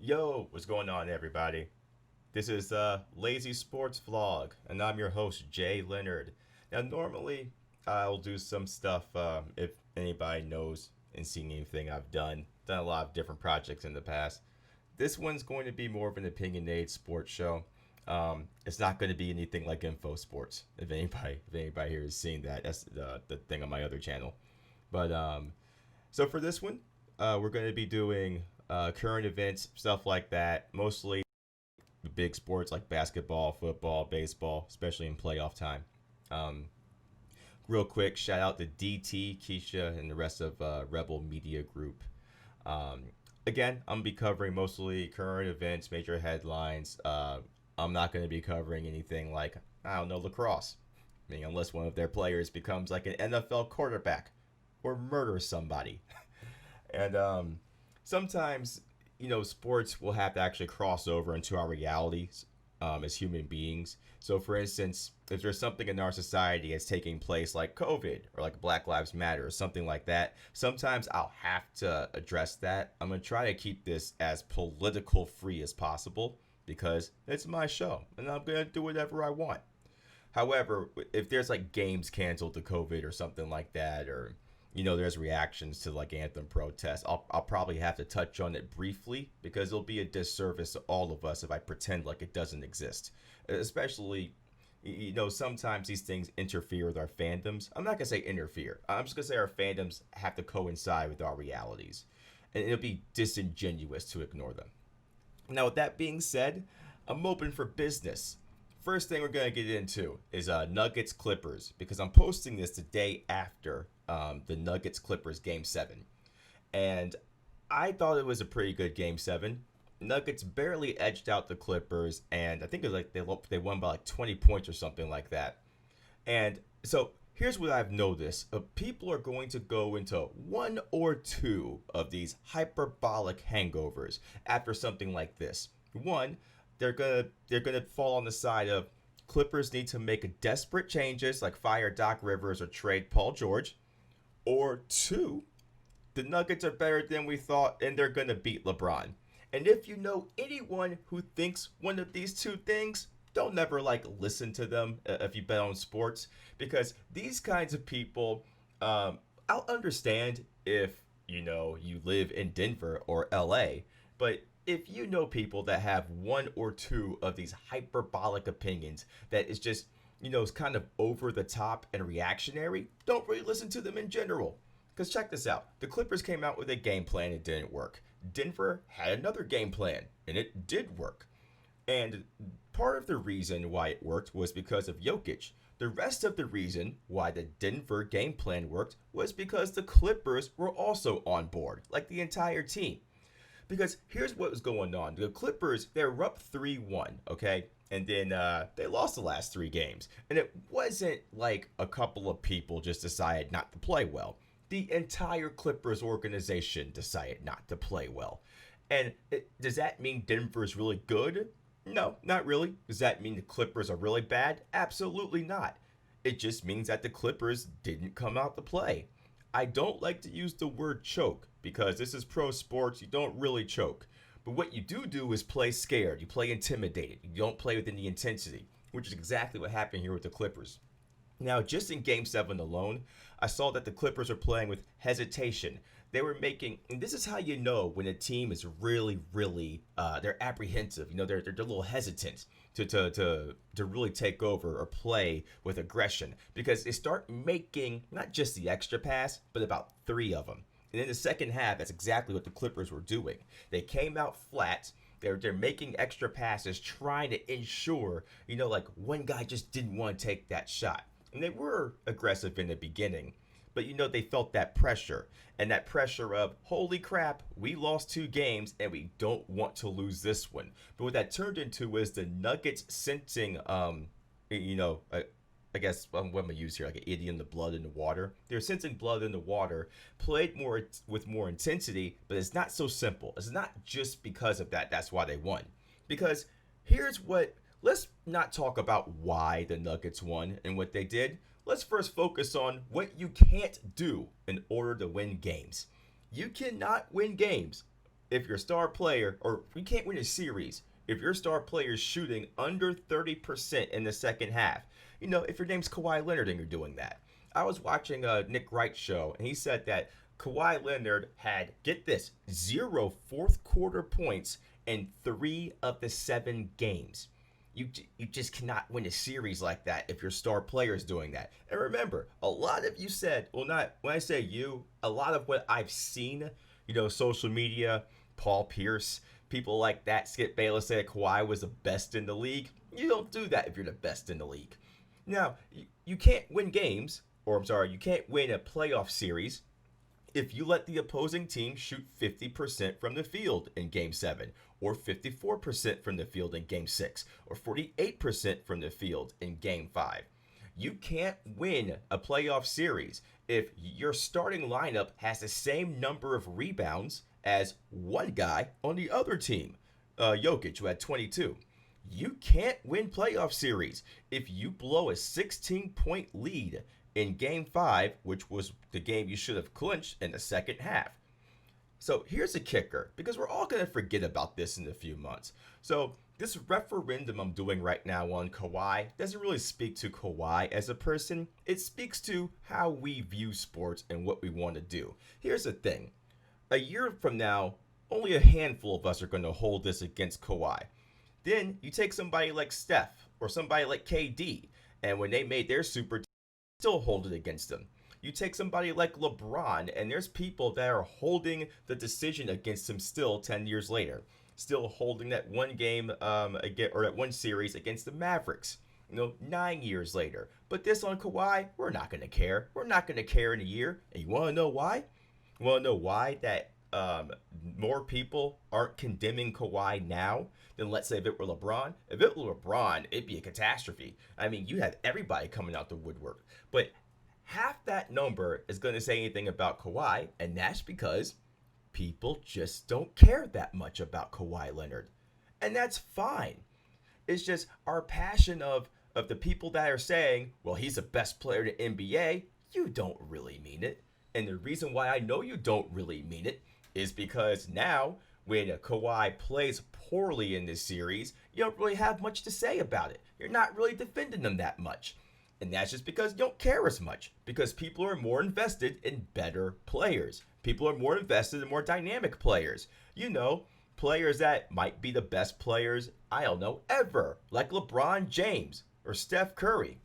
Yo, what's going on, everybody? This is Lazy Sports Vlog, and I'm your host, Jay Leonard. Now, normally I'll do some stuff if anybody knows and seen anything I've done a lot of different projects in the past. This one's going to be more of an opinionated sports show. It's not going to be anything like Info Sports. If anybody here has seen that, that's the thing on my other channel. But so for this one, we're going to be doing current events, stuff like that. Mostly the big sports like basketball, football, baseball, especially in playoff time. Um, Real quick, shout out to DT, Keisha, and the rest of Rebel Media Group. Um, Again, I'm gonna be covering mostly current events, major headlines. I'm not gonna be covering anything like I don't know lacrosse. I mean, unless one of their players becomes like an NFL quarterback or murders somebody. And sometimes, sports will have to actually cross over into our realities as human beings. So, for instance, if there's something in our society that's taking place like COVID or like Black Lives Matter or something like that, sometimes I'll have to address that. I'm going to try to keep this as political free as possible because it's my show and I'm going to do whatever I want. However, if there's like games canceled to COVID or something like that, or there's reactions to like anthem protests, I'll probably have to touch on it briefly because it'll be a disservice to all of us if I pretend like it doesn't exist. Especially, sometimes these things interfere with our fandoms. I'm not gonna say interfere. I'm just gonna say our fandoms have to coincide with our realities, and it'll be disingenuous to ignore them. Now, with that being said, I'm open for business. First thing we're gonna get into is Nuggets Clippers because I'm posting this the day after the Nuggets Clippers game 7, and I thought it was a pretty good game 7. Nuggets barely edged out the Clippers, and I think it was like they won by like 20 points or something like that. And so here's what I've noticed: people are going to go into one or two of these hyperbolic hangovers after something like this. One, they're gonna fall on the side of Clippers need to make desperate changes like fire Doc Rivers or trade Paul George, or two, the Nuggets are better than we thought and they're gonna beat LeBron. And if you know anyone who thinks one of these two things, don't never like listen to them if you bet on sports because these kinds of people, I'll understand if you live in Denver or LA, but if you know people that have one or two of these hyperbolic opinions that is just is kind of over the top and reactionary, don't really listen to them in general. Because check this out: the Clippers came out with a game plan, it didn't work. Denver had another game plan, and it did work. And part of the reason why it worked was because of Jokic. The rest of the reason why the Denver game plan worked was because the Clippers were also on board, like the entire team. Because here's what was going on: the Clippers, they were up 3-1, okay? And then they lost the last three games. And it wasn't like a couple of people just decided not to play well. The entire Clippers organization decided not to play well. And does that mean Denver's really good? No, not really. Does that mean the Clippers are really bad? Absolutely not. It just means that the Clippers didn't come out to play. I don't like to use the word choke because this is pro sports. You don't really choke. But what you do is play scared. You play intimidated. You don't play with any intensity, which is exactly what happened here with the Clippers. Now, just in game 7 alone, I saw that the Clippers are playing with hesitation. They were making, and this is how you know when a team is really, they're apprehensive. They're a little hesitant to really take over or play with aggression because they start making not just the extra pass, but about three of them. And in the second half, that's exactly what the Clippers were doing. They came out flat. They're making extra passes, trying to ensure, like one guy just didn't want to take that shot. And they were aggressive in the beginning, but they felt that pressure, and that pressure of, holy crap, we lost 2 games and we don't want to lose this one. But what that turned into is the Nuggets sensing, I guess what I'm gonna use here, like an idiot in the blood in the water. They're sensing blood in the water, played more with more intensity, but it's not so simple. It's not just because of that. That's why they won. Because here's what. Let's not talk about why the Nuggets won and what they did. Let's first focus on what you can't do in order to win games. You cannot win games if your star player, or you can't win a series if your star player is shooting under 30% in the second half. If your name's Kawhi Leonard and you're doing that. I was watching Nick Wright's show, and he said that Kawhi Leonard had, get this, zero fourth quarter points in 3 of the 7 games. You just cannot win a series like that if your star player is doing that. And remember, a lot of you said, well, not when I say you, a lot of what I've seen, social media, Paul Pierce, people like that, Skip Bayless said Kawhi was the best in the league. You don't do that if you're the best in the league. Now, you can't win games, or I'm sorry, you can't win a playoff series if you let the opposing team shoot 50% from the field in Game 7, or 54% from the field in Game 6, or 48% from the field in Game 5. You can't win a playoff series if your starting lineup has the same number of rebounds as one guy on the other team, Jokic, who had 22. You can't win playoff series if you blow a 16-point lead in Game 5, which was the game you should have clinched in the second half. So here's a kicker, because we're all going to forget about this in a few months. So this referendum I'm doing right now on Kawhi doesn't really speak to Kawhi as a person. It speaks to how we view sports and what we want to do. Here's the thing. A year from now, only a handful of us are going to hold this against Kawhi. Then you take somebody like Steph or somebody like KD, and when they made their super team, still hold it against them. You take somebody like LeBron, and there's people that are holding the decision against him still 10 years later. Still holding that one game or that one series against the Mavericks, 9 years later. But this on Kawhi, we're not going to care. We're not going to care in a year. And you want to know why? You want to know why that more people aren't condemning Kawhi now than, let's say, if it were LeBron? If it were LeBron, it'd be a catastrophe. I mean, you have everybody coming out the woodwork. But half that number is going to say anything about Kawhi, and that's because people just don't care that much about Kawhi Leonard. And that's fine. It's just our passion of the people that are saying, well, he's the best player in the NBA, you don't really mean it. And the reason why I know you don't really mean it is because now, when Kawhi plays poorly in this series, you don't really have much to say about it. You're not really defending them that much. And that's just because you don't care as much. Because people are more invested in better players. People are more invested in more dynamic players. Players that might be the best players, ever. Like LeBron James or Steph Curry.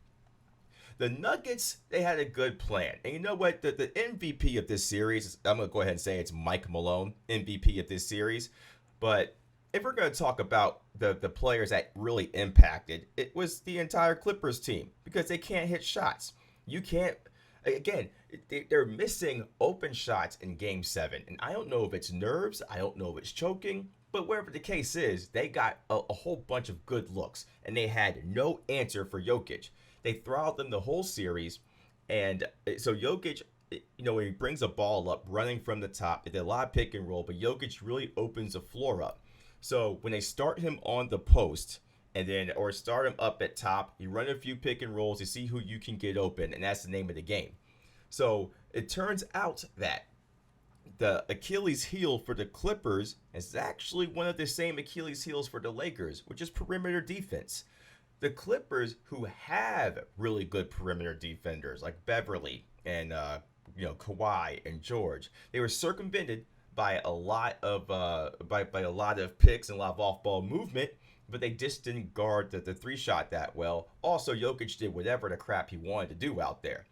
The Nuggets, they had a good plan. And you know what? The MVP of this series, I'm going to go ahead and say it's Mike Malone, MVP of this series. But if we're going to talk about the players that really impacted, it was the entire Clippers team, because they can't hit shots. You can't, again, they're missing open shots in Game 7. And I don't know if it's nerves, I don't know if it's choking, but whatever the case is, they got a whole bunch of good looks, and they had no answer for Jokic. They throttled them the whole series, and so Jokic, when he brings a ball up, running from the top, they did a lot of pick and roll, but Jokic really opens the floor up. So when they start him on the post, or start him up at top, you run a few pick and rolls to see who you can get open, and that's the name of the game. So it turns out that the Achilles heel for the Clippers is actually one of the same Achilles heels for the Lakers, which is perimeter defense. The Clippers, who have really good perimeter defenders like Beverly and Kawhi and George, they were circumvented by a lot of picks and a lot of off-ball movement, but they just didn't guard the three-shot that well. Also, Jokic did whatever the crap he wanted to do out there.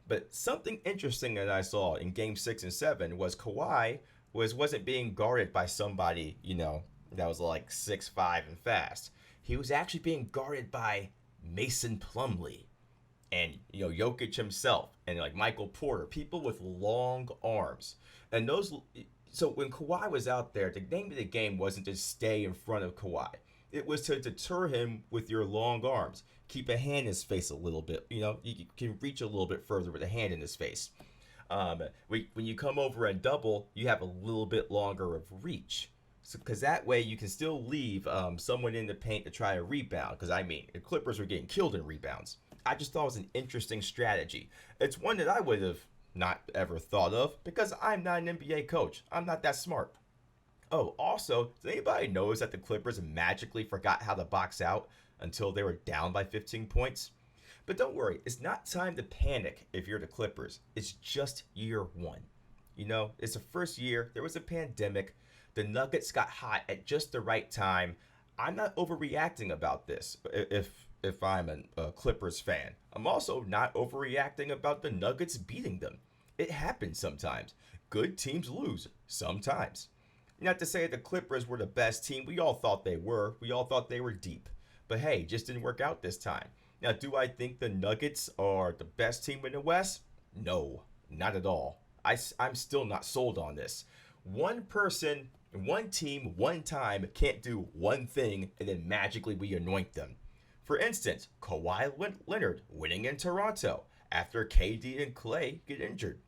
But something interesting that I saw in Game 6 and 7 was Kawhi wasn't being guarded by somebody, that was like 6'5" and fast. He was actually being guarded by Mason Plumlee and, Jokic himself and like Michael Porter, people with long arms. And so when Kawhi was out there, the name of the game wasn't to stay in front of Kawhi. It was to deter him with your long arms. Keep a hand in his face a little bit. You can reach a little bit further with a hand in his face. When you come over and double, you have a little bit longer of reach. Because that way you can still leave someone in the paint to try a rebound. Because, the Clippers were getting killed in rebounds. I just thought it was an interesting strategy. It's one that I would have not ever thought of because I'm not an NBA coach. I'm not that smart. Oh, also, does anybody notice that the Clippers magically forgot how to box out until they were down by 15 points? But don't worry, it's not time to panic if you're the Clippers. It's just year one. It's the first year, there was a pandemic, the Nuggets got hot at just the right time. I'm not overreacting about this if I'm a Clippers fan. I'm also not overreacting about the Nuggets beating them. It happens sometimes. Good teams lose sometimes. Not to say the Clippers were the best team. We all thought they were. We all thought they were deep. But hey, just didn't work out this time. Now, do I think the Nuggets are the best team in the West? No, not at all. I'm still not sold on this. One person, one team, one time can't do one thing and then magically we anoint them. For instance, Kawhi Leonard winning in Toronto after KD and Clay get injured.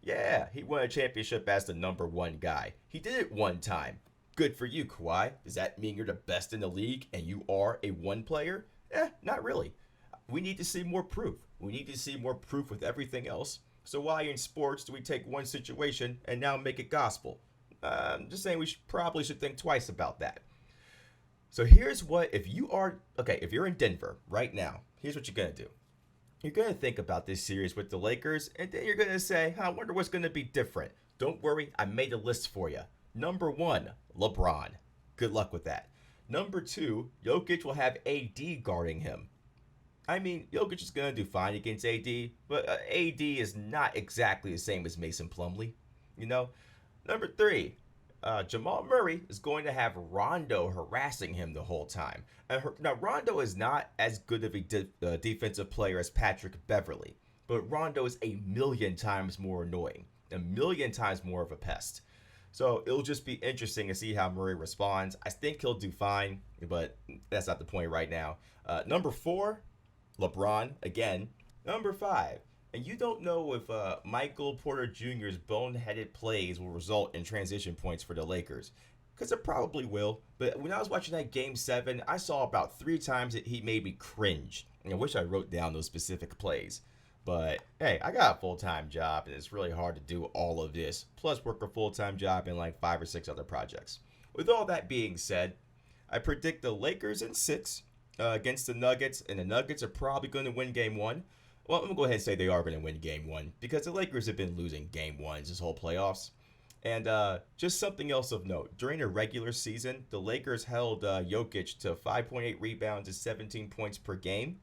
Yeah, he won a championship as the number one guy. He did it one time. Good for you, Kawhi. Does that mean you're the best in the league and you are a one player? Not really. We need to see more proof. We need to see more proof with everything else. So why in sports do we take one situation and now make it gospel? I'm just saying probably should think twice about that. So here's what, if you're in Denver right now, here's what you're going to do. You're going to think about this series with the Lakers, and then you're going to say, I wonder what's going to be different. Don't worry, I made a list for you. Number 1, LeBron. Good luck with that. Number 2, Jokic will have AD guarding him. I mean, Jokic is going to do fine against AD, but AD is not exactly the same as Mason Plumlee. Number 3, Jamal Murray is going to have Rondo harassing him the whole time. Now, Rondo is not as good of a defensive player as Patrick Beverley, but Rondo is a million times more annoying, a million times more of a pest. So it'll just be interesting to see how Murray responds. I think he'll do fine, but that's not the point right now. Number 4, LeBron again. Number 5, and you don't know if Michael Porter Jr.'s boneheaded plays will result in transition points for the Lakers. Because it probably will. But when I was watching that Game 7, I saw about 3 times that he made me cringe. And I wish I wrote down those specific plays. But hey, I got a full-time job, and it's really hard to do all of this. Plus work a full-time job in like 5 or 6 other projects. With all that being said, I predict the Lakers in 6 against the Nuggets. And the Nuggets are probably going to win Game 1. Well, I'm going to go ahead and say they are going to win Game 1 because the Lakers have been losing Game 1s this whole playoffs. And just something else of note. During the regular season, the Lakers held Jokic to 5.8 rebounds and 17 points per game.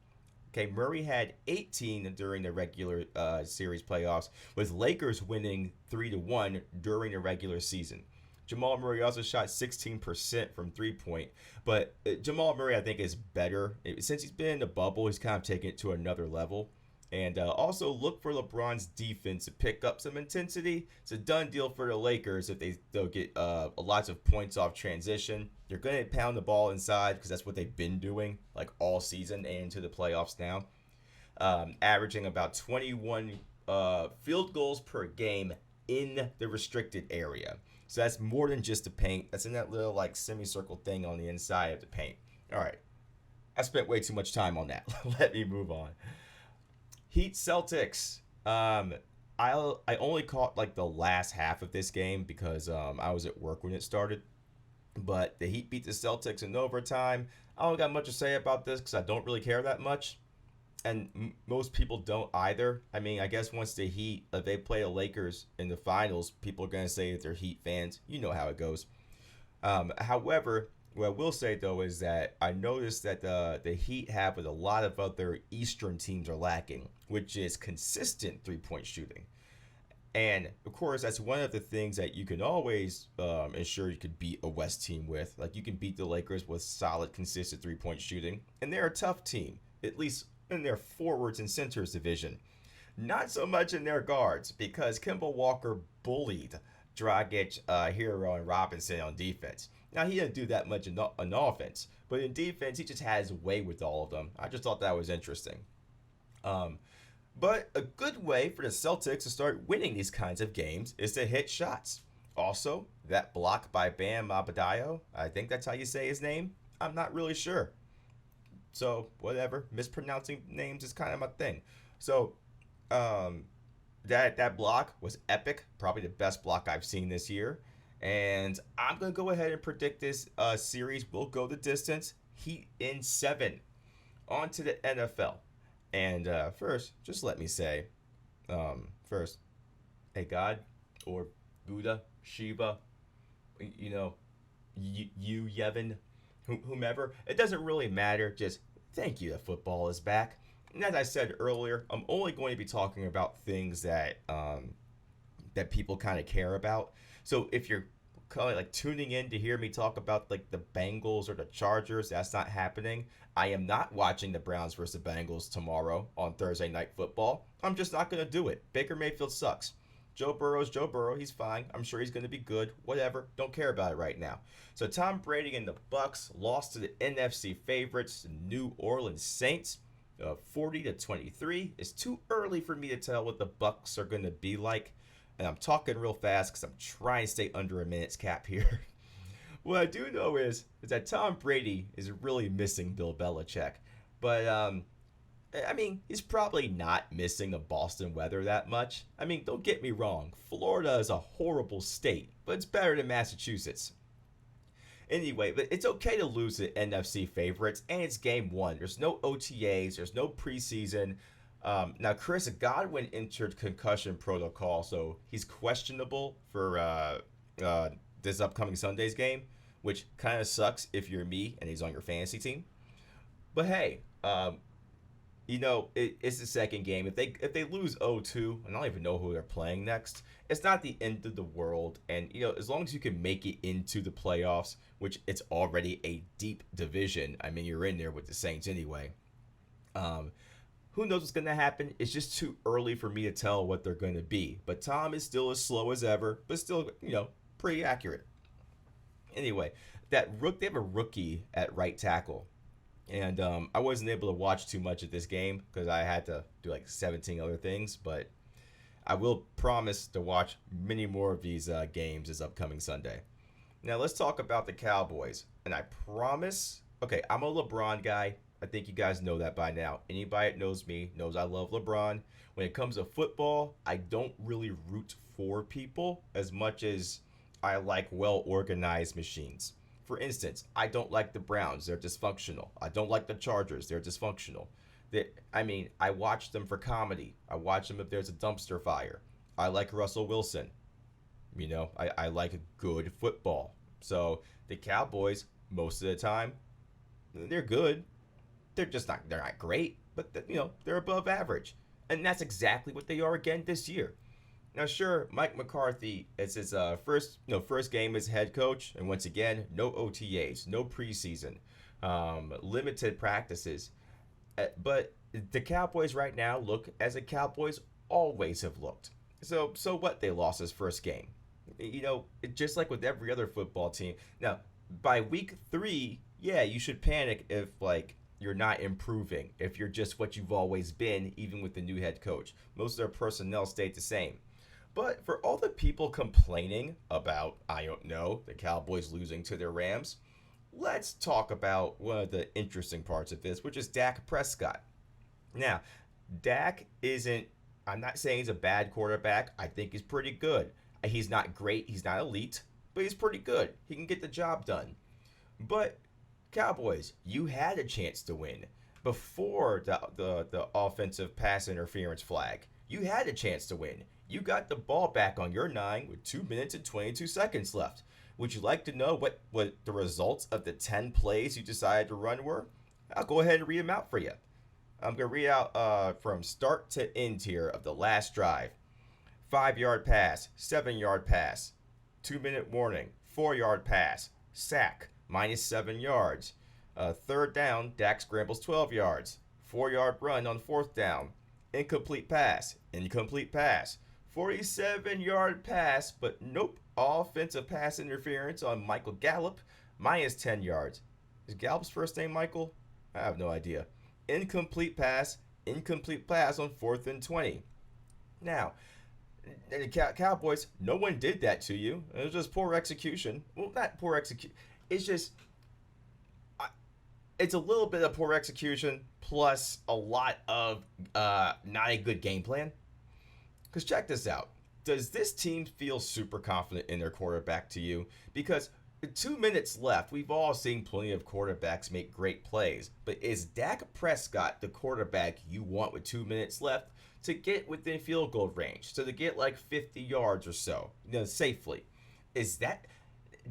Okay, Murray had 18 during the regular series playoffs, with Lakers winning 3-1 during the regular season. Jamal Murray also shot 16% from three-point. But Jamal Murray, I think, is better. Since he's been in the bubble, he's kind of taken it to another level. And also look for LeBron's defense to pick up some intensity. It's a done deal for the Lakers if they'll get lots of points off transition. They're going to pound the ball inside because that's what they've been doing like all season and into the playoffs now. Averaging about 21 field goals per game in the restricted area. So that's more than just the paint. That's in that little like semicircle thing on the inside of the paint. All right. I spent way too much time on that. Let me move on. Heat Celtics. I only caught like the last half of this game because I was at work when it started. But the Heat beat the Celtics in overtime. I don't got much to say about this because I don't really care that much. And most people don't either. I mean, I guess once the Heat, if they play the Lakers in the finals, people are going to say that they're Heat fans. You know how it goes. However, what I will say, though, is that I noticed that the Heat have what a lot of other Eastern teams are lacking, which is consistent three-point shooting. And, of course, that's one of the things that you can always ensure you could beat a West team with. Like, you can beat the Lakers with solid, consistent three-point shooting. And they're a tough team, at least in their forwards and centers division. Not so much in their guards, because Kemba Walker bullied Dragic, Hero, and Robinson on defense. Now, he didn't do that much in offense, but in defense, he just has way with all of them. I just thought that was interesting. But a good way for the Celtics to start winning these kinds of games is to hit shots. Also, that block by Bam Adebayo, I think that's how you say his name. I'm not really sure. So, whatever. Mispronouncing names is kind of my thing. So, that block was epic. Probably the best block I've seen this year. And I'm going to go ahead and predict this series will go the distance. Heat in 7. On to the NFL. And first, just let me say, first, hey, God, or Buddha, Shiva, you know, you Yevon, whomever, it doesn't really matter. Just thank you that football is back. And as I said earlier, I'm only going to be talking about things that that people kind of care about. So if you're kind of like tuning in to hear me talk about like the Bengals or the Chargers, that's not happening. I am not watching the Browns versus the Bengals tomorrow on Thursday Night Football. I'm just not going to do it. Baker Mayfield sucks. Joe Burrow's Joe Burrow. He's fine. I'm sure he's going to be good. Whatever. Don't care about it right now. So Tom Brady and the Bucks lost to the NFC favorites, New Orleans Saints, 40-23. It's too early for me to tell what the Bucks are going to be like, and I'm talking real fast because I'm trying to stay under a minute's cap here. What I do know is that Tom Brady is really missing Bill Belichick, but I mean, he's probably not missing the Boston weather that much. I mean, don't get me wrong. Florida is a horrible state, but it's better than Massachusetts. Anyway, but it's okay to lose to NFC favorites, and it's game one. There's no OTAs. There's no preseason. Now, Chris Godwin entered concussion protocol, so he's questionable for this upcoming Sunday's game, which kind of sucks if you're me and he's on your fantasy team. But hey, it's the second game. If they lose 0-2, and I don't even know who they're playing next, it's not the end of the world. And as long as you can make it into the playoffs, which it's already a deep division. I mean, you're in there with the Saints anyway. Who knows what's going to happen? It's just too early for me to tell what they're going to be. But Tom is still as slow as ever, but still, pretty accurate. Anyway, they have a rookie at right tackle. And I wasn't able to watch too much of this game because I had to do like 17 other things. But I will promise to watch many more of these games this upcoming Sunday. Now let's talk about the Cowboys. And I promise, okay, I'm a LeBron guy. I think you guys know that by now. Anybody that knows me knows I love LeBron. When it comes to football, I don't really root for people as much as I like well-organized machines. For instance, I don't like the Browns. They're dysfunctional. I don't like the Chargers. They're dysfunctional. I watch them for comedy. I watch them if there's a dumpster fire. I like Russell Wilson. I like good football. So the Cowboys, most of the time, they're good. They're not great, but they're above average. And that's exactly what they are again this year. Now, sure, Mike McCarthy, it's his first game as head coach, and once again, no OTAs, no preseason, limited practices. But the Cowboys right now look as the Cowboys always have looked. So what? They lost his first game. Just like with every other football team. Now, by week 3, yeah, you should panic if you're not improving, if you're just what you've always been, even with the new head coach. Most of their personnel stayed the same. But for all the people complaining about, the Cowboys losing to their Rams, let's talk about one of the interesting parts of this, which is Dak Prescott. Now, Dak I'm not saying he's a bad quarterback. I think he's pretty good. He's not great. He's not elite, but he's pretty good. He can get the job done. But Cowboys, you had a chance to win before the offensive pass interference flag. You had a chance to win. You got the ball back on your 9 with 2 minutes and 22 seconds left. Would you like to know what the results of the 10 plays you decided to run were? I'll go ahead and read them out for you. I'm going to read out from start to end here of the last drive. 5-yard pass, 7-yard pass, 2-minute warning, 4-yard pass, sack, -7 yards. Third down, Dak scrambles 12 yards. 4-yard run on fourth down. Incomplete pass, 47-yard pass, but nope. Offensive pass interference on Michael Gallup, -10 yards. Is Gallup's first name Michael? I have no idea. Incomplete pass on 4th and 20. Now, the Cowboys, no one did that to you. It was just poor execution. Well, not poor execution. It's just, it's a little bit of poor execution plus a lot of not a good game plan. Because check this out. Does this team feel super confident in their quarterback to you? Because 2 minutes left, we've all seen plenty of quarterbacks make great plays. But is Dak Prescott the quarterback you want with 2 minutes left to get within field goal range? So to get like 50 yards or so, safely. Is that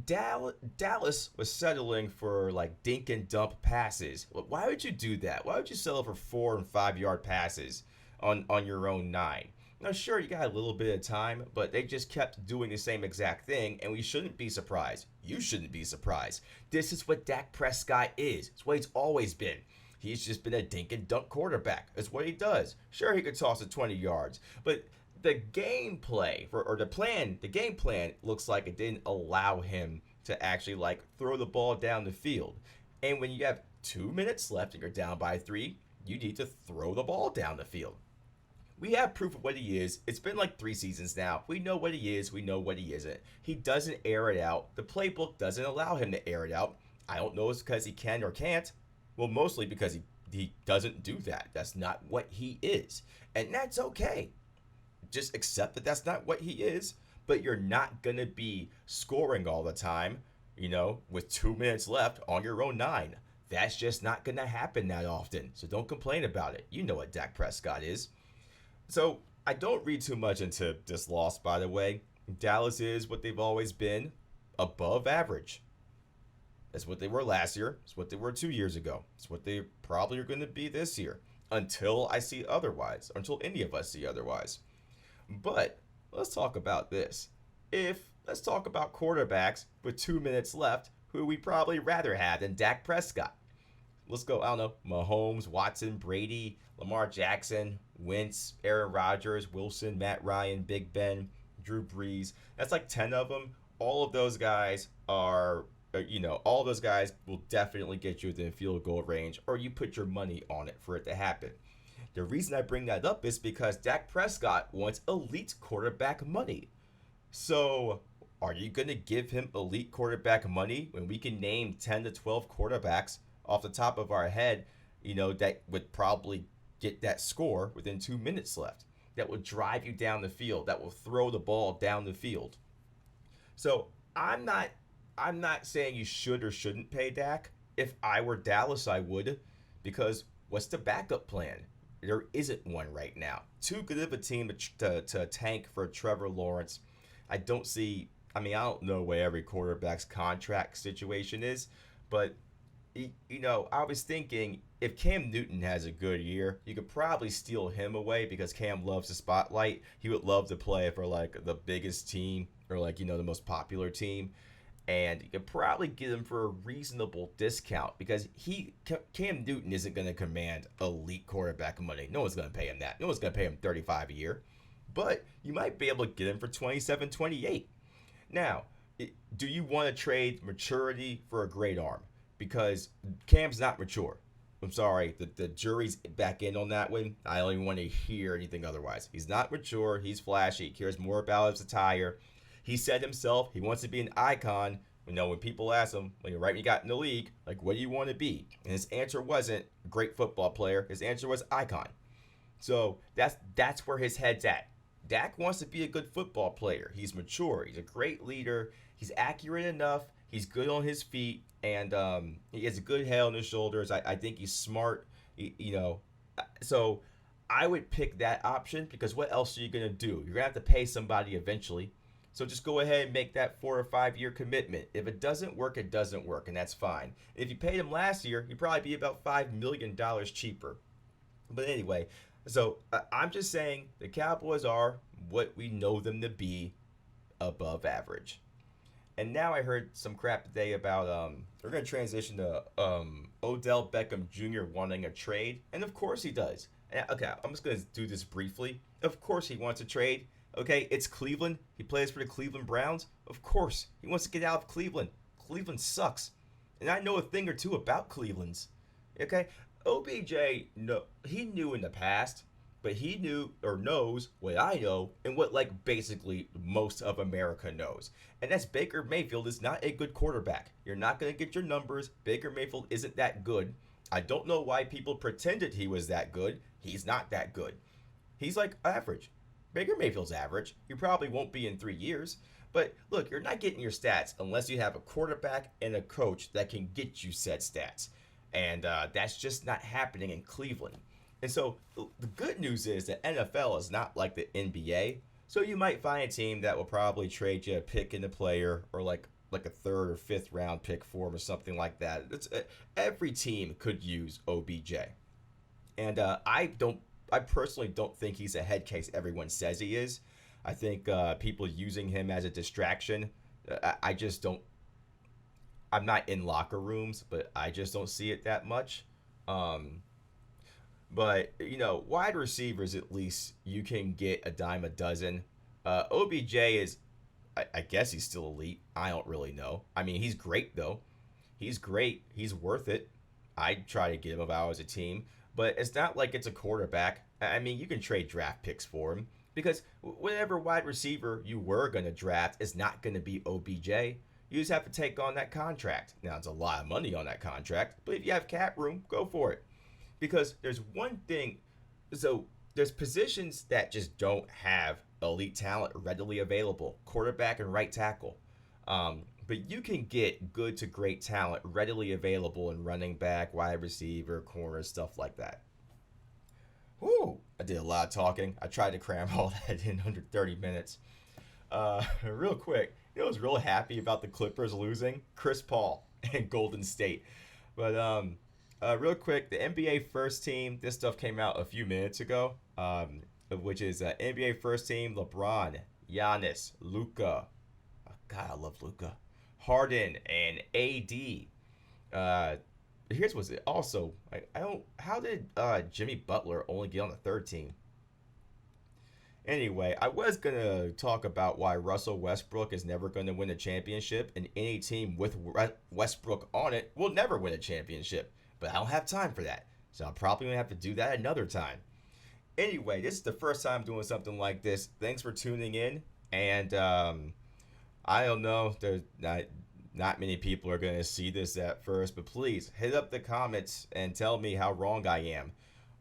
Dallas was settling for like dink and dump passes. Why would you do that? Why would you settle for 4 and 5 yard passes on your own nine? Now, sure, you got a little bit of time, but they just kept doing the same exact thing, and we shouldn't be surprised. You shouldn't be surprised. This is what Dak Prescott is. It's what he's always been. He's just been a dink and dunk quarterback. That's what he does. Sure, he could toss it 20 yards, but the gameplay the game plan looks like it didn't allow him to actually like throw the ball down the field. And when you have 2 minutes left and you're down by 3, you need to throw the ball down the field. We have proof of what he is. It's been like 3 seasons now. We know what he is. We know what he isn't. He doesn't air it out. The playbook doesn't allow him to air it out. I don't know if it's because he can or can't. Well, mostly because he doesn't do that. That's not what he is. And that's okay. Just accept that that's not what he is. But you're not going to be scoring all the time, with 2 minutes left on your own 9. That's just not going to happen that often. So don't complain about it. You know what Dak Prescott is. So I don't read too much into this loss, by the way. Dallas is what they've always been, above average. That's what they were last year. It's what they were 2 years ago. It's what they probably are going to be this year, until I see otherwise, or until any of us see otherwise. But let's talk about this. Let's talk about quarterbacks with 2 minutes left who we probably rather have than Dak Prescott. Let's go, I don't know, Mahomes, Watson, Brady, Lamar Jackson, Wentz, Aaron Rodgers, Wilson, Matt Ryan, Big Ben, Drew Brees. That's like 10 of them. All of those guys all of those guys will definitely get you within field goal range, or you put your money on it for it to happen. The reason I bring that up is because Dak Prescott wants elite quarterback money. So are you going to give him elite quarterback money when we can name 10 to 12 quarterbacks off the top of our head, that would probably get that score within 2 minutes left, that will drive you down the field, that will throw the ball down the field? So I'm not saying you should or shouldn't pay Dak. If I were Dallas, I would, because what's the backup plan? There isn't one right now. Too good of a team to tank for Trevor Lawrence. I don't know what every quarterback's contract situation is, but I was thinking if Cam Newton has a good year, you could probably steal him away because Cam loves the spotlight. He would love to play for like the biggest team or like, the most popular team. And you could probably get him for a reasonable discount because Cam Newton isn't going to command elite quarterback money. No one's going to pay him that. No one's going to pay him $35 a year. But you might be able to get him for 27, 28. Now, do you want to trade maturity for a great arm? Because Cam's not mature. I'm sorry, the jury's back in on that one. I don't even want to hear anything otherwise. He's not mature. He's flashy. He cares more about his attire. He said himself he wants to be an icon. When people ask him, when you got in the league, like, what do you want to be? And his answer wasn't great football player. His answer was icon. So that's where his head's at. Dak wants to be a good football player. He's mature. He's a great leader. He's accurate enough. He's good on his feet, and he has a good head on his shoulders. I think he's smart, So I would pick that option because what else are you going to do? You're going to have to pay somebody eventually. So just go ahead and make that 4 or 5 year commitment. If it doesn't work, it doesn't work, and that's fine. If you paid him last year, he'd probably be about $5 million cheaper. But anyway, so I'm just saying the Cowboys are what we know them to be, above average. And now I heard some crap today about we're going to transition to Odell Beckham Jr. wanting a trade. And of course he does. Okay, I'm just going to do this briefly. Of course he wants a trade. Okay, it's Cleveland. He plays for the Cleveland Browns. Of course, he wants to get out of Cleveland. Cleveland sucks. And I know a thing or two about Cleveland's. Okay, OBJ, no, he knew in the past, but he knew or knows what I know and what like basically most of America knows. And that's Baker Mayfield is not a good quarterback. You're not going to get your numbers. Baker Mayfield isn't that good. I don't know why people pretended he was that good. He's not that good. He's like average. Baker Mayfield's average. He probably won't be in 3 years. But look, you're not getting your stats unless you have a quarterback and a coach that can get you said stats. And that's just not happening in Cleveland. And so the good news is that NFL is not like the NBA. So you might find a team that will probably trade you a pick in a player or like a third or fifth round pick for him or something like that. Every team could use OBJ. And I personally don't think he's a head case everyone says he is. I think people using him as a distraction. I just don't. I'm not in locker rooms, but I just don't see it that much. Um, but wide receivers at least you can get a dime a dozen. OBJ is, I guess he's still elite. I don't really know. I mean, he's great though. He's great. He's worth it. I'd try to get him if I was a team, but it's not like it's a quarterback. I mean, you can trade draft picks for him because whatever wide receiver you were going to draft is not going to be OBJ. You just have to take on that contract. Now, it's a lot of money on that contract, but if you have cap room, go for it. Because there's one thing, so there's positions that just don't have elite talent readily available, quarterback and right tackle. But you can get good to great talent readily available in running back, wide receiver, corner, stuff like that. Whew, I did a lot of talking. I tried to cram all that in under 30 minutes. Real quick, I was real happy about the Clippers losing Chris Paul and Golden State. But real quick, the NBA first team, this stuff came out a few minutes ago, which is NBA first team, LeBron, Giannis, Luka. Oh, God, I love Luka. Harden and AD. Here's what's it also. I don't. How did Jimmy Butler only get on the third team? Anyway, I was gonna talk about why Russell Westbrook is never gonna win a championship, and any team with Westbrook on it will never win a championship. But I don't have time for that, so I'm probably gonna have to do that another time. Anyway, this is the first time doing something like this. Thanks for tuning in, and I don't know. There's not many people are gonna see this at first, but please hit up the comments and tell me how wrong I am.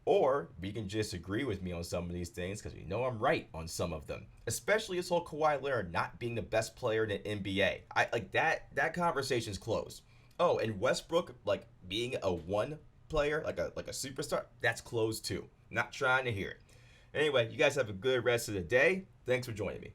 Or we can just agree with me on some of these things because we know I'm right on some of them. Especially this whole Kawhi Leonard not being the best player in the NBA. I like that conversation's closed. Oh, and Westbrook like being a one player, like a superstar, that's closed too. Not trying to hear it. Anyway, you guys have a good rest of the day. Thanks for joining me.